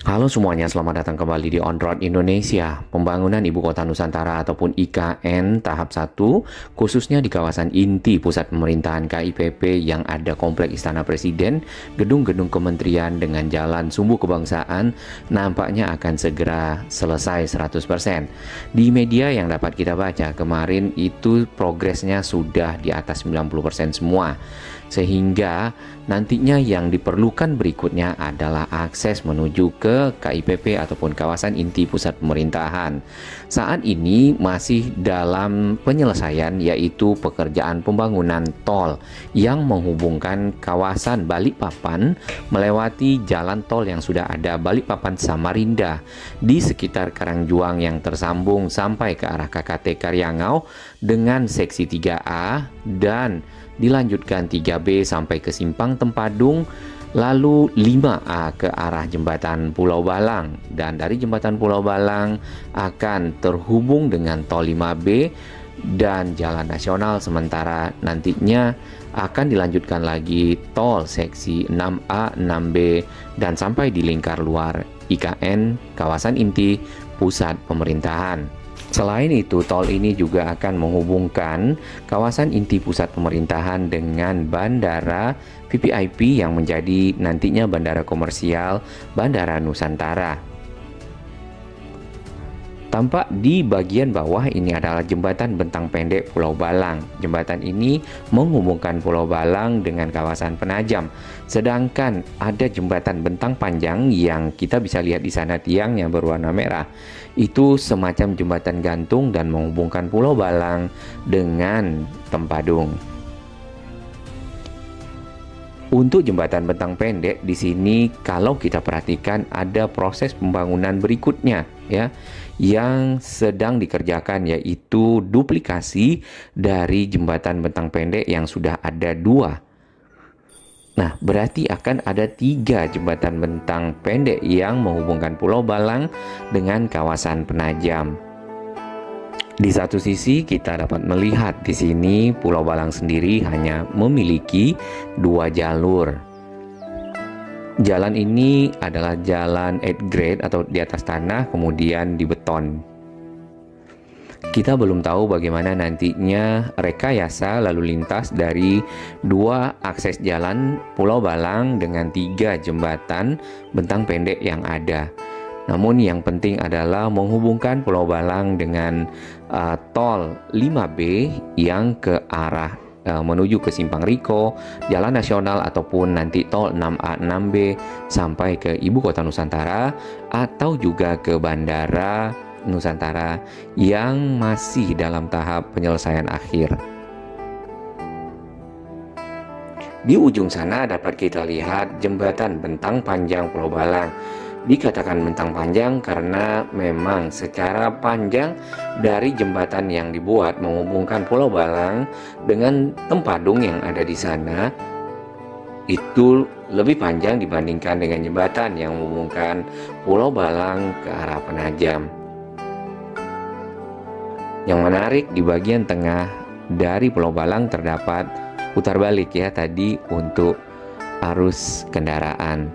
Halo semuanya, selamat datang kembali di On Road Indonesia. Pembangunan Ibu Kota Nusantara ataupun IKN tahap 1, khususnya di kawasan inti pusat pemerintahan KIPP yang ada Komplek Istana Presiden, gedung-gedung kementerian dengan jalan sumbu kebangsaan, nampaknya akan segera selesai 100%. Di media yang dapat kita baca kemarin itu progresnya sudah di atas 90% semua. Sehingga nantinya yang diperlukan berikutnya adalah akses menuju ke KIPP ataupun kawasan inti pusat pemerintahan. Saat ini masih dalam penyelesaian, yaitu pekerjaan pembangunan tol yang menghubungkan kawasan Balikpapan melewati jalan tol yang sudah ada Balikpapan Samarinda di sekitar Karangjuang yang tersambung sampai ke arah KKT Karyangau dengan seksi 3A dan dilanjutkan 3B sampai ke Simpang Tempadung, lalu 5A ke arah Jembatan Pulau Balang, dan dari Jembatan Pulau Balang akan terhubung dengan tol 5B dan jalan nasional, sementara nantinya akan dilanjutkan lagi tol seksi 6A, 6B dan sampai di lingkar luar IKN kawasan inti pusat pemerintahan. Selain itu, tol ini juga akan menghubungkan kawasan inti pusat pemerintahan dengan bandara VVIP yang menjadi nantinya bandara komersial Bandara Nusantara. Tampak di bagian bawah ini adalah jembatan bentang pendek Pulau Balang. Jembatan ini menghubungkan Pulau Balang dengan kawasan Penajam. Sedangkan ada jembatan bentang panjang yang kita bisa lihat di sana tiangnya berwarna merah. Itu semacam jembatan gantung dan menghubungkan Pulau Balang dengan Tempadung. Untuk jembatan bentang pendek di sini kalau kita perhatikan ada proses pembangunan berikutnya ya yang sedang dikerjakan, yaitu duplikasi dari jembatan bentang pendek yang sudah ada 2. Nah, berarti akan ada 3 jembatan bentang pendek yang menghubungkan Pulau Balang dengan kawasan Penajam. Di satu sisi kita dapat melihat di sini Pulau Balang sendiri hanya memiliki 2 jalur. Jalan ini adalah jalan 8 grade atau di atas tanah kemudian di beton. Kita belum tahu bagaimana nantinya rekayasa lalu lintas dari 2 akses jalan Pulau Balang dengan 3 jembatan bentang pendek yang ada. Namun yang penting adalah menghubungkan Pulau Balang dengan tol 5B yang ke arah menuju ke Simpang Riko, Jalan Nasional ataupun nanti tol 6A 6B sampai ke Ibu Kota Nusantara atau juga ke Bandara Nusantara yang masih dalam tahap penyelesaian akhir. Di ujung sana dapat kita lihat jembatan bentang panjang Pulau Balang. Dikatakan bentang panjang karena memang secara panjang dari jembatan yang dibuat menghubungkan Pulau Balang dengan Tempadung yang ada di sana itu lebih panjang dibandingkan dengan jembatan yang menghubungkan Pulau Balang ke arah Penajam. Yang menarik di bagian tengah dari Pulau Balang terdapat putar balik ya tadi untuk arus kendaraan.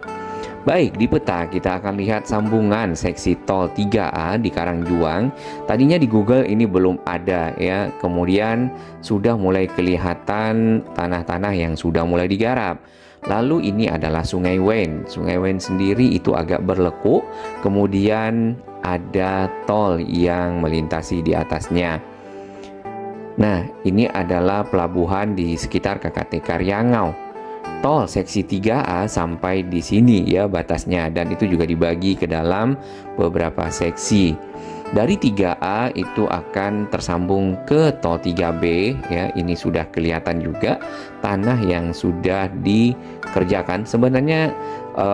Baik, di peta kita akan lihat sambungan seksi tol 3A di Karangjuang. Tadinya di Google ini belum ada ya. Kemudian sudah mulai kelihatan tanah-tanah yang sudah mulai digarap. Lalu ini adalah Sungai Wen. Sungai Wen sendiri itu agak berlekuk. Kemudian ada tol yang melintasi di atasnya. Nah, ini adalah pelabuhan di sekitar KKT Karyangau. Tol seksi 3A sampai di sini ya batasnya, dan itu juga dibagi ke dalam beberapa seksi. Dari 3A itu akan tersambung ke tol 3B ya. Ini sudah kelihatan juga tanah yang sudah dikerjakan. Sebenarnya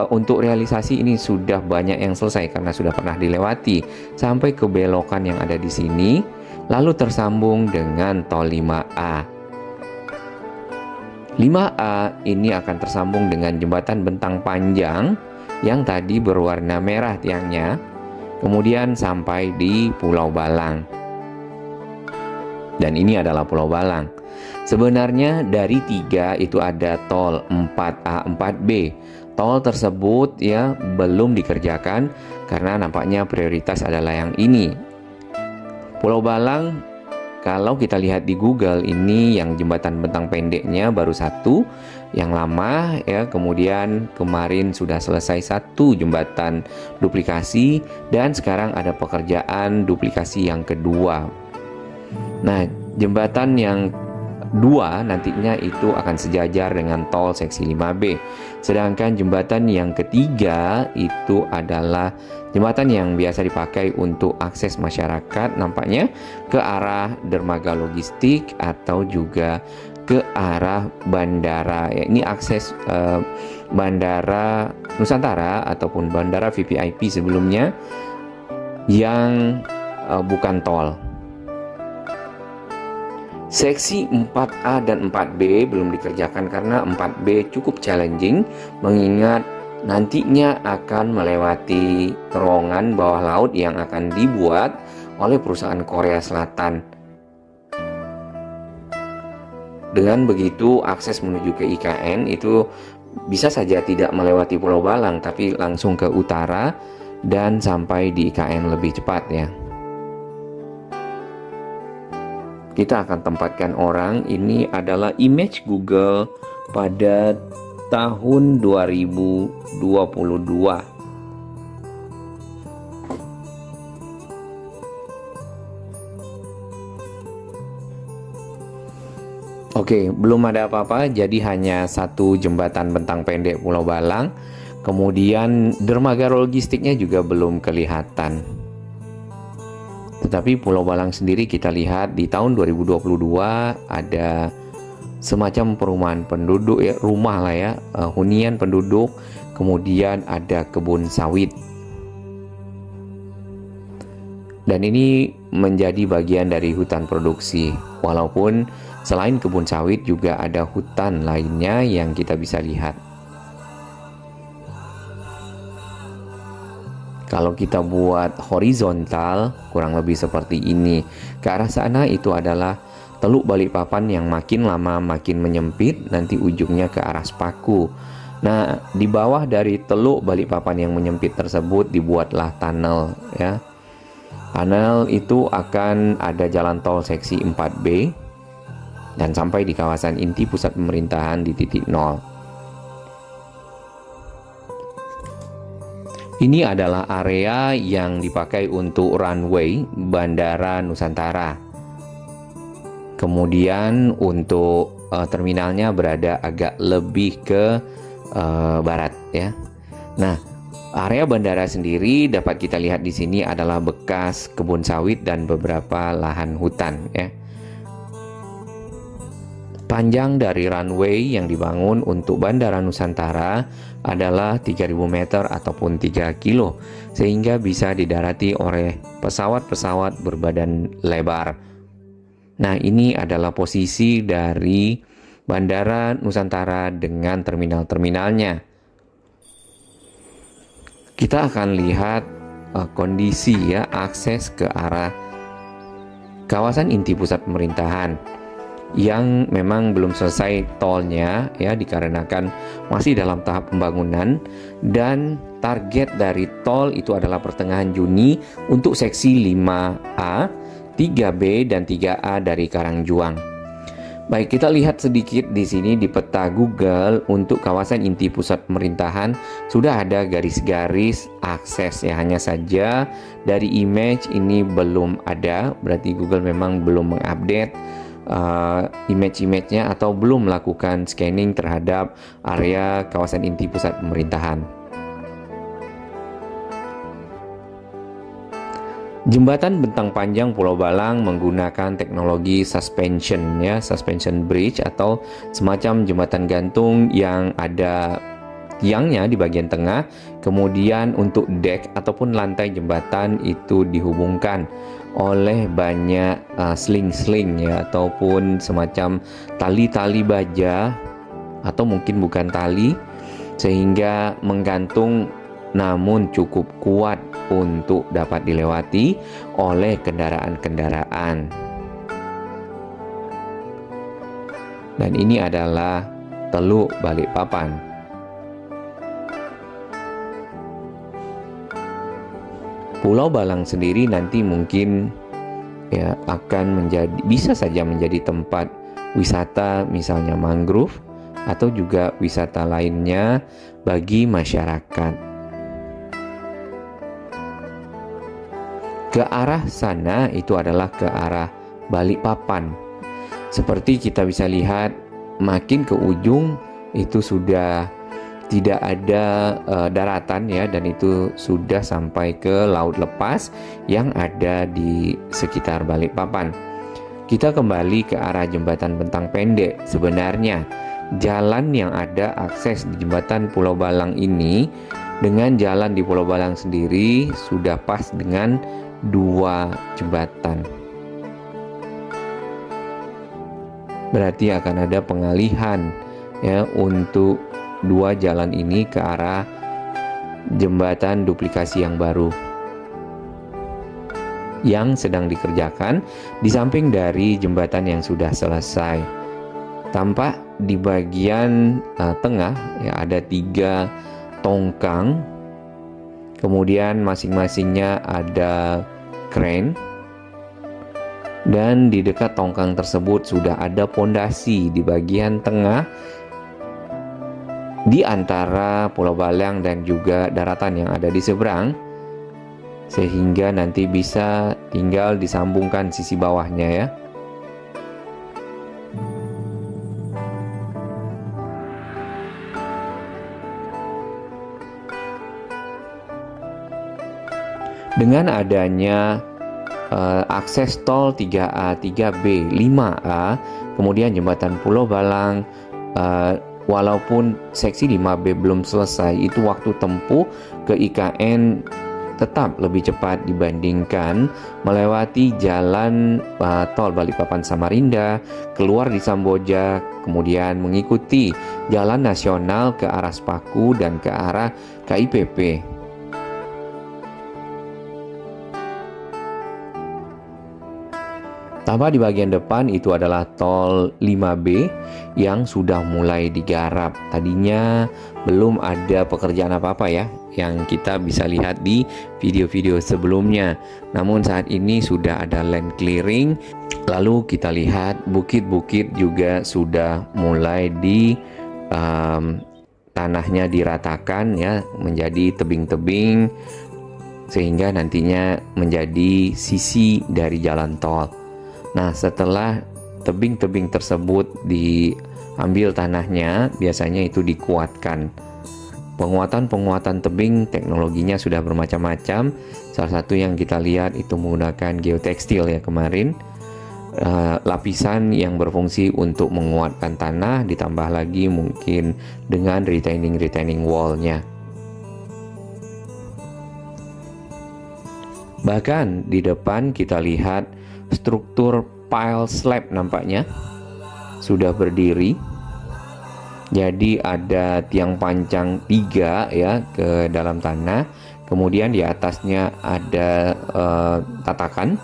untuk realisasi ini sudah banyak yang selesai karena sudah pernah dilewati sampai ke belokan yang ada di sini, lalu tersambung dengan tol 5A. 5A ini akan tersambung dengan jembatan bentang panjang yang tadi berwarna merah tiangnya, kemudian sampai di Pulau Balang. Dan ini adalah Pulau Balang. Sebenarnya dari 3 itu ada tol 4A 4B. tol tersebut ya belum dikerjakan karena nampaknya prioritas adalah yang ini. Pulau Balang, kalau kita lihat di Google, ini yang jembatan bentang pendeknya baru satu, yang lama ya, kemudian kemarin sudah selesai satu jembatan duplikasi dan sekarang ada pekerjaan duplikasi yang kedua. Nah, jembatan yang dua nantinya itu akan sejajar dengan tol seksi 5B. Sedangkan jembatan yang ketiga itu adalah jembatan yang biasa dipakai untuk akses masyarakat nampaknya ke arah dermaga logistik atau juga ke arah bandara. Ya, ini akses bandara Nusantara ataupun bandara VVIP sebelumnya yang bukan tol. Seksi 4A dan 4B belum dikerjakan karena 4B cukup challenging mengingat nantinya akan melewati terowongan bawah laut yang akan dibuat oleh perusahaan Korea Selatan. Dengan begitu akses menuju ke IKN itu bisa saja tidak melewati Pulau Balang tapi langsung ke utara dan sampai di IKN lebih cepat ya. Kita akan tempatkan orang, ini adalah image Google pada tahun 2022. Oke, belum ada apa-apa, jadi hanya satu jembatan bentang pendek Pulau Balang. Kemudian dermaga logistiknya juga belum kelihatan. Tetapi Pulau Balang sendiri kita lihat di tahun 2022 ada semacam perumahan penduduk ya, rumah lah ya, hunian penduduk, kemudian ada kebun sawit. Dan ini menjadi bagian dari hutan produksi. Walaupun selain kebun sawit juga ada hutan lainnya yang kita bisa lihat. Kalau kita buat horizontal, kurang lebih seperti ini. Ke arah sana itu adalah Teluk Balikpapan yang makin lama makin menyempit, nanti ujungnya ke arah Sepaku. Nah, di bawah dari Teluk Balikpapan yang menyempit tersebut dibuatlah tunnel ya. Tunnel itu akan ada jalan tol seksi 4B dan sampai di kawasan inti pusat pemerintahan di titik 0. Ini adalah area yang dipakai untuk runway Bandara Nusantara. Kemudian untuk terminalnya berada agak lebih ke barat ya. Nah, area bandara sendiri dapat kita lihat di sini adalah bekas kebun sawit dan beberapa lahan hutan ya. Panjang dari runway yang dibangun untuk Bandara Nusantara adalah 3.000 meter ataupun 3 kilo, sehingga bisa didarati oleh pesawat-pesawat berbadan lebar. Nah, ini adalah posisi dari Bandara Nusantara dengan terminal-terminalnya. Kita akan lihat kondisi ya, akses ke arah kawasan inti pusat pemerintahan yang memang belum selesai tolnya ya, dikarenakan masih dalam tahap pembangunan, dan target dari tol itu adalah pertengahan Juni untuk seksi 5A, 3B dan 3A dari Karangjuang. Baik, kita lihat sedikit di sini di peta Google untuk kawasan inti pusat pemerintahan sudah ada garis-garis akses ya, hanya saja dari image ini belum ada, berarti Google memang belum mengupdate image-nya atau belum melakukan scanning terhadap area kawasan inti pusat pemerintahan. Jembatan bentang panjang Pulau Balang menggunakan teknologi suspension ya, suspension bridge atau semacam jembatan gantung yang ada tiangnya di bagian tengah, kemudian untuk dek ataupun lantai jembatan itu dihubungkan oleh banyak sling-sling ya, ataupun semacam tali-tali baja atau mungkin bukan tali, sehingga menggantung namun cukup kuat untuk dapat dilewati oleh kendaraan-kendaraan. Dan ini adalah Teluk Balikpapan. Pulau Balang sendiri nanti mungkin ya akan bisa saja menjadi tempat wisata misalnya mangrove atau juga wisata lainnya bagi masyarakat. Ke arah sana itu adalah ke arah Balikpapan. Seperti kita bisa lihat, makin ke ujung itu sudah tidak ada daratan ya, dan itu sudah sampai ke laut lepas yang ada di sekitar Balikpapan. Kita kembali ke arah jembatan Bentang Pendek. Sebenarnya jalan yang ada akses di jembatan Pulau Balang ini dengan jalan di Pulau Balang sendiri sudah pas dengan 2 jembatan. Berarti akan ada pengalihan ya untuk 2 jalan ini ke arah jembatan duplikasi yang baru yang sedang dikerjakan di samping dari jembatan yang sudah selesai. Tampak di bagian tengah ya ada 3 tongkang, kemudian masing-masingnya ada crane, dan di dekat tongkang tersebut sudah ada pondasi di bagian tengah di antara Pulau Balang dan juga daratan yang ada di seberang, sehingga nanti bisa tinggal disambungkan sisi bawahnya ya. Dengan adanya akses tol 3A, 3B, 5A, kemudian jembatan Pulau Balang, walaupun seksi 5B belum selesai, itu waktu tempuh ke IKN tetap lebih cepat dibandingkan melewati jalan tol Balikpapan Samarinda, keluar di Samboja, kemudian mengikuti jalan nasional ke arah Sepaku dan ke arah KIPP. Tampak di bagian depan itu adalah tol 5B yang sudah mulai digarap. Tadinya belum ada pekerjaan apa-apa ya, yang kita bisa lihat di video-video sebelumnya. Namun saat ini sudah ada land clearing. Lalu kita lihat bukit-bukit juga sudah mulai tanahnya diratakan ya, menjadi tebing-tebing sehingga nantinya menjadi sisi dari jalan tol. Nah, setelah tebing-tebing tersebut diambil tanahnya, biasanya itu dikuatkan. Penguatan tebing teknologinya sudah bermacam-macam. Salah satu yang kita lihat itu menggunakan geotekstil ya kemarin. Lapisan yang berfungsi untuk menguatkan tanah, ditambah lagi mungkin dengan retaining wall-nya. Bahkan di depan kita lihat struktur pile slab nampaknya sudah berdiri. Jadi ada tiang pancang 3 ya ke dalam tanah. Kemudian di atasnya ada tatakan.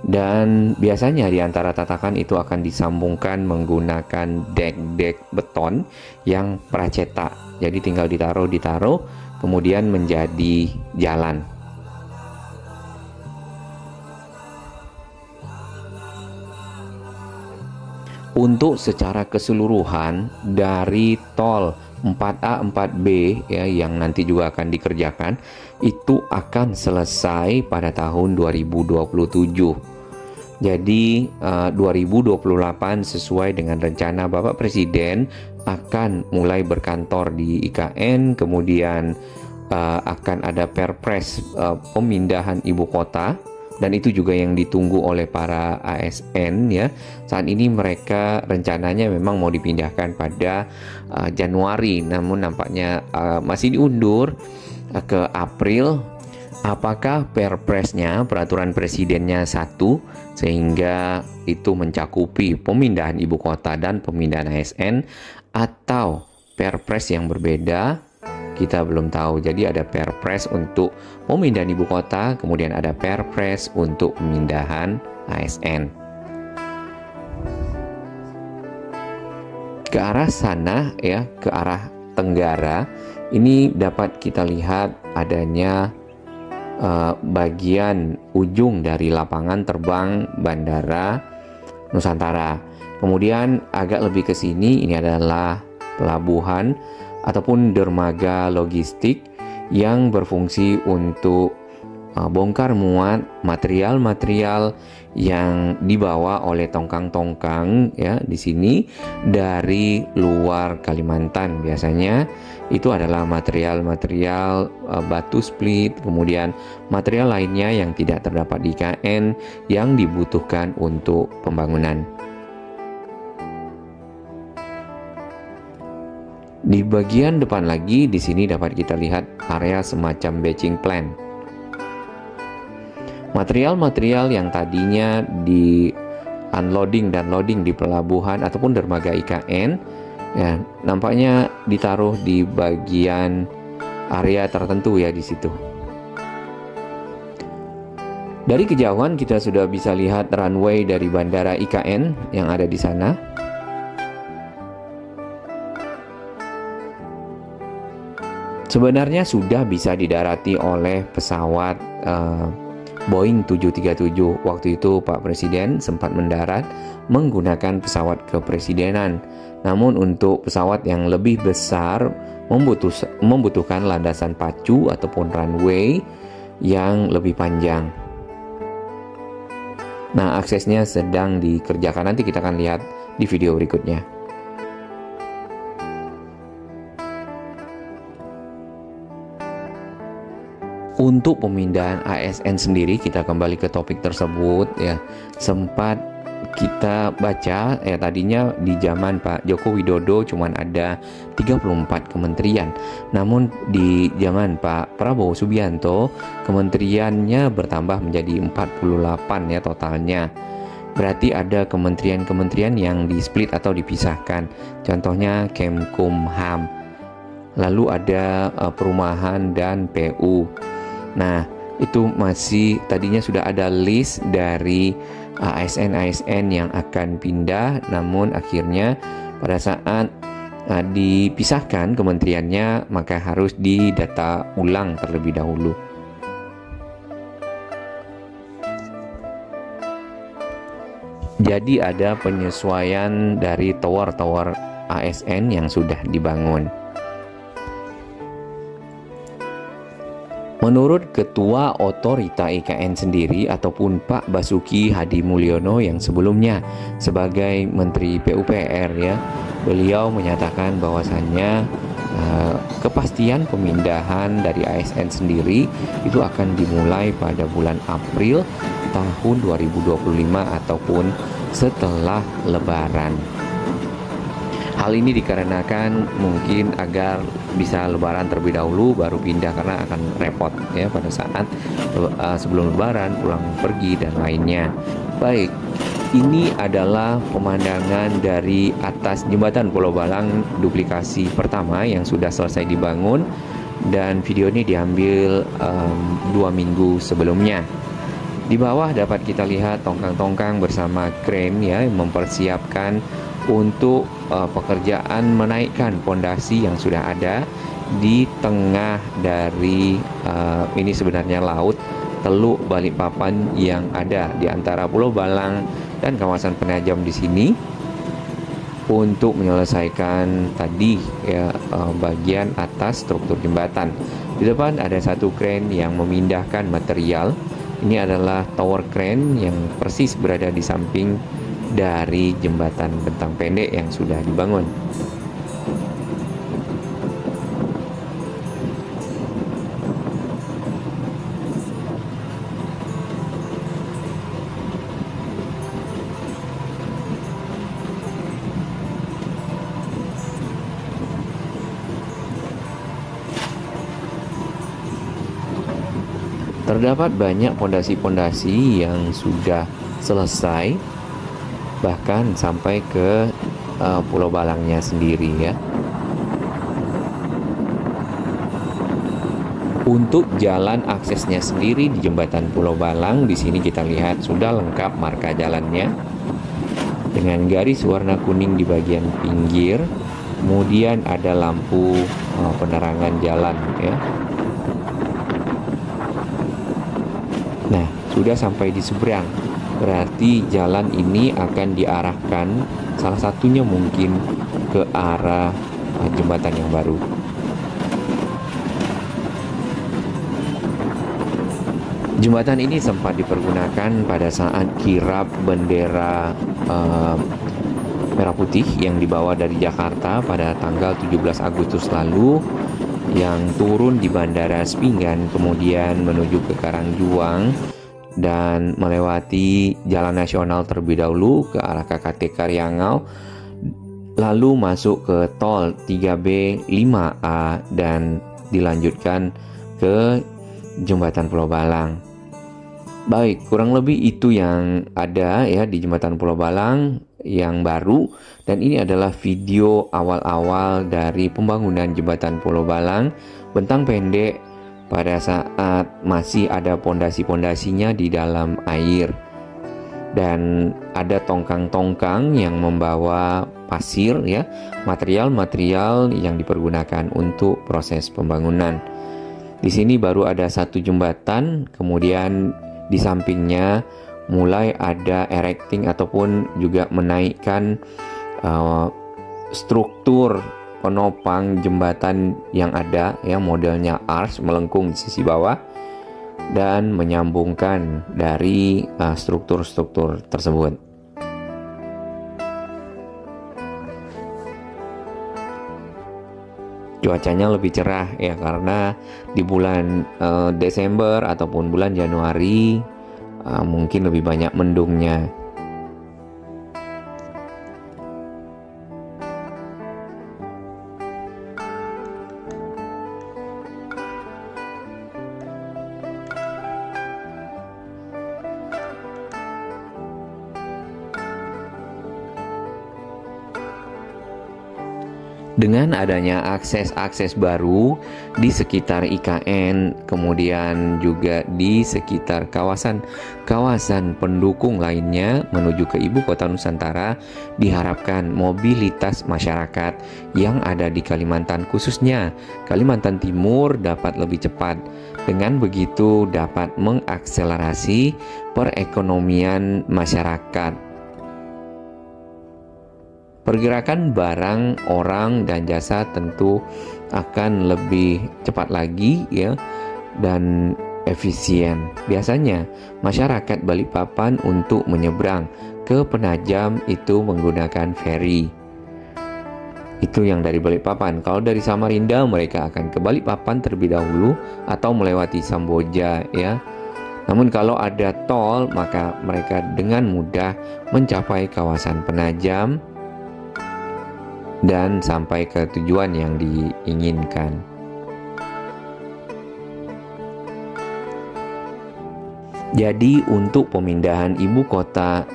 Dan biasanya di antara tatakan itu akan disambungkan menggunakan dek beton yang pracetak. Jadi tinggal ditaruh kemudian menjadi jalan. Untuk secara keseluruhan dari tol 4A 4B ya yang nanti juga akan dikerjakan itu akan selesai pada tahun 2027. Jadi 2028 sesuai dengan rencana Bapak Presiden akan mulai berkantor di IKN, kemudian akan ada Perpres pemindahan ibu kota. Dan itu juga yang ditunggu oleh para ASN ya. Saat ini mereka rencananya memang mau dipindahkan pada Januari, namun nampaknya masih diundur ke April. Apakah Perpresnya, peraturan presidennya satu, sehingga itu mencakupi pemindahan ibu kota dan pemindahan ASN, atau Perpres yang berbeda? Kita belum tahu. Jadi ada Perpres untuk pemindahan ibu kota, kemudian ada Perpres untuk pemindahan ASN. Ke arah sana ya, ke arah tenggara, ini dapat kita lihat adanya bagian ujung dari lapangan terbang Bandara Nusantara. Kemudian agak lebih ke sini, ini adalah pelabuhan ataupun dermaga logistik yang berfungsi untuk bongkar muat material-material yang dibawa oleh tongkang-tongkang ya di sini dari luar Kalimantan. Biasanya itu adalah material-material batu split, kemudian material lainnya yang tidak terdapat di IKN yang dibutuhkan untuk pembangunan. Di bagian depan lagi di sini dapat kita lihat area semacam batching plant. Material-material yang tadinya di unloading dan loading di pelabuhan ataupun dermaga IKN ya nampaknya ditaruh di bagian area tertentu ya di situ. Dari kejauhan kita sudah bisa lihat runway dari bandara IKN yang ada di sana. Sebenarnya sudah bisa didarati oleh pesawat Boeing 737. Waktu itu Pak Presiden sempat mendarat menggunakan pesawat kepresidenan. Namun untuk pesawat yang lebih besar membutuhkan landasan pacu ataupun runway yang lebih panjang. Nah, aksesnya sedang dikerjakan, nanti kita akan lihat di video berikutnya. Untuk pemindahan ASN sendiri, kita kembali ke topik tersebut ya. Sempat kita baca ya, tadinya di zaman Pak Joko Widodo cuman ada 34 kementerian. Namun di zaman Pak Prabowo Subianto kementeriannya bertambah menjadi 48 ya totalnya. Berarti ada kementerian-kementerian yang di-split atau dipisahkan. Contohnya Kemkumham. Lalu ada perumahan dan PU. Nah, itu masih tadinya sudah ada list dari ASN-ASN yang akan pindah, namun akhirnya pada saat dipisahkan kementeriannya maka harus didata ulang terlebih dahulu. Jadi ada penyesuaian dari tower-tower ASN yang sudah dibangun. Menurut Ketua Otorita IKN sendiri ataupun Pak Basuki Hadi Mulyono yang sebelumnya sebagai Menteri PUPR ya, beliau menyatakan bahwasannya kepastian pemindahan dari ASN sendiri itu akan dimulai pada bulan April tahun 2025 ataupun setelah Lebaran. Hal ini dikarenakan mungkin agar bisa Lebaran terlebih dahulu baru pindah, karena akan repot ya pada saat sebelum Lebaran pulang pergi dan lainnya. Baik, ini adalah pemandangan dari atas jembatan Pulau Balang duplikasi pertama yang sudah selesai dibangun, dan video ini diambil 2 minggu sebelumnya. Di bawah dapat kita lihat tongkang-tongkang bersama kren ya mempersiapkan untuk pekerjaan menaikkan pondasi yang sudah ada di tengah dari ini sebenarnya laut Teluk Balikpapan yang ada di antara Pulau Balang dan kawasan Penajam di sini, untuk menyelesaikan tadi ya bagian atas struktur jembatan. Di depan ada satu kren yang memindahkan material. Ini adalah tower crane yang persis berada di samping dari jembatan bentang pendek yang sudah dibangun. Terdapat banyak pondasi-pondasi yang sudah selesai, bahkan sampai ke Pulau Balangnya sendiri ya. Untuk jalan aksesnya sendiri di jembatan Pulau Balang, di sini kita lihat sudah lengkap marka jalannya dengan garis warna kuning di bagian pinggir, kemudian ada lampu penerangan jalan ya. Nah, sudah sampai di seberang. Berarti jalan ini akan diarahkan salah satunya mungkin ke arah jembatan yang baru. Jembatan ini sempat dipergunakan pada saat kirap bendera merah putih yang dibawa dari Jakarta pada tanggal 17 Agustus lalu, yang turun di Bandara Sepinggan kemudian menuju ke Karangjuang dan melewati Jalan Nasional terlebih dahulu ke arah KKT Karyangau, lalu masuk ke tol 3B 5A dan dilanjutkan ke Jembatan Pulau Balang. Baik, kurang lebih itu yang ada ya di Jembatan Pulau Balang yang baru, dan ini adalah video awal-awal dari pembangunan Jembatan Pulau Balang, bentang pendek pada saat masih ada pondasi-pondasinya di dalam air, dan ada tongkang-tongkang yang membawa pasir ya, material-material yang dipergunakan untuk proses pembangunan. Di sini baru ada satu jembatan, kemudian di sampingnya mulai ada erecting ataupun juga menaikkan struktur penopang jembatan yang ada ya, modelnya arch melengkung di sisi bawah dan menyambungkan dari struktur-struktur tersebut. Cuacanya lebih cerah ya, karena di bulan Desember ataupun bulan Januari mungkin lebih banyak mendungnya. Dengan adanya akses-akses baru di sekitar IKN, kemudian juga di sekitar kawasan pendukung lainnya menuju ke Ibu Kota Nusantara, diharapkan mobilitas masyarakat yang ada di Kalimantan, khususnya Kalimantan Timur, dapat lebih cepat. Dengan begitu dapat mengakselerasi perekonomian masyarakat. Pergerakan barang, orang, dan jasa tentu akan lebih cepat lagi ya, dan efisien. Biasanya masyarakat Balikpapan untuk menyeberang ke Penajam itu menggunakan ferry. Itu yang dari Balikpapan. Kalau dari Samarinda mereka akan ke Balikpapan terlebih dahulu atau melewati Samboja ya. Namun kalau ada tol, maka mereka dengan mudah mencapai kawasan Penajam dan sampai ke tujuan yang diinginkan. Jadi untuk pemindahan ibu kota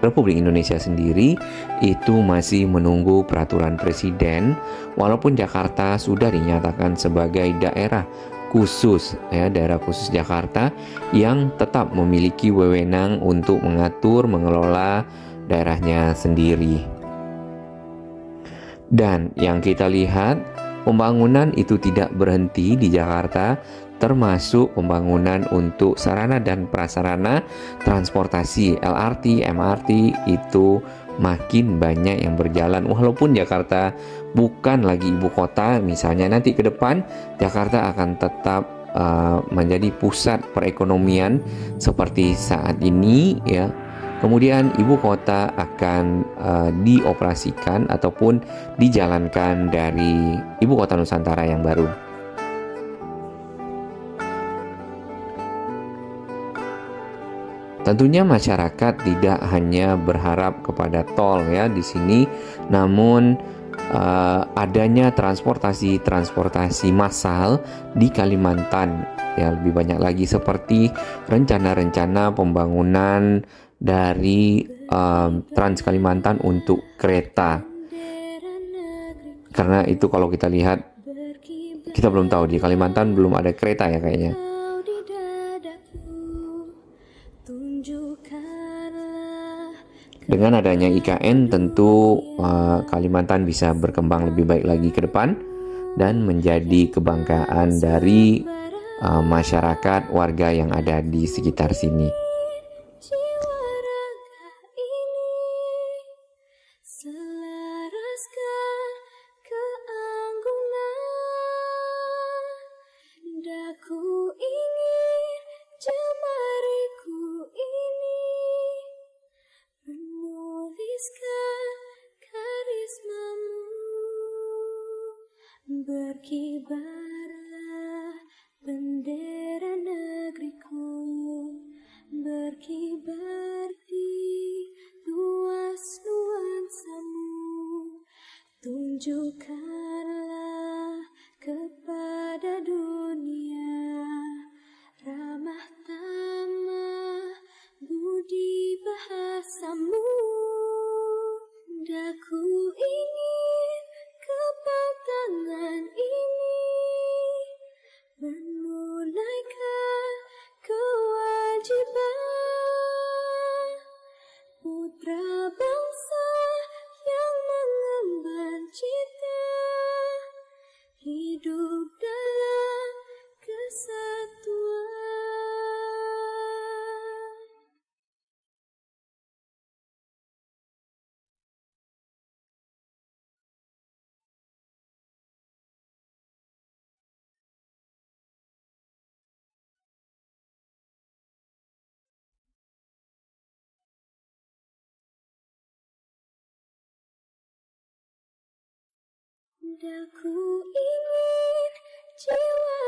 Republik Indonesia sendiri itu masih menunggu peraturan presiden, walaupun Jakarta sudah dinyatakan sebagai daerah khusus ya, daerah khusus Jakarta yang tetap memiliki wewenang untuk mengatur, mengelola daerahnya sendiri. Dan yang kita lihat, pembangunan itu tidak berhenti di Jakarta, termasuk pembangunan untuk sarana dan prasarana transportasi LRT, MRT itu makin banyak yang berjalan. Walaupun Jakarta bukan lagi ibu kota, misalnya nanti ke depan Jakarta akan tetap menjadi pusat perekonomian seperti saat ini ya. Kemudian ibu kota akan dioperasikan ataupun dijalankan dari Ibu Kota Nusantara yang baru. Tentunya masyarakat tidak hanya berharap kepada tol ya di sini, namun adanya transportasi massal di Kalimantan ya lebih banyak lagi, seperti rencana-rencana pembangunan dari Trans Kalimantan untuk kereta. Karena itu kalau kita lihat, kita belum tahu di Kalimantan belum ada kereta ya kayaknya. Dengan adanya IKN tentu Kalimantan bisa berkembang lebih baik lagi ke depan dan menjadi kebanggaan dari masyarakat warga yang ada di sekitar sini. Jiwa raga ini selaraskan keanggunan. Daku ingin jemariku ini menuliskan karismamu. Berkibarlah bendera negeriku, berkibar di luas nuansamu. Tunjukkanlah kepada dunia ramah tamah budi bahasamu. Daku ingin kepal tangan ini menunaikan kewajiban putra bangsa yang mengemban cita hidup dalam kesatuan. Daku ingin jiwa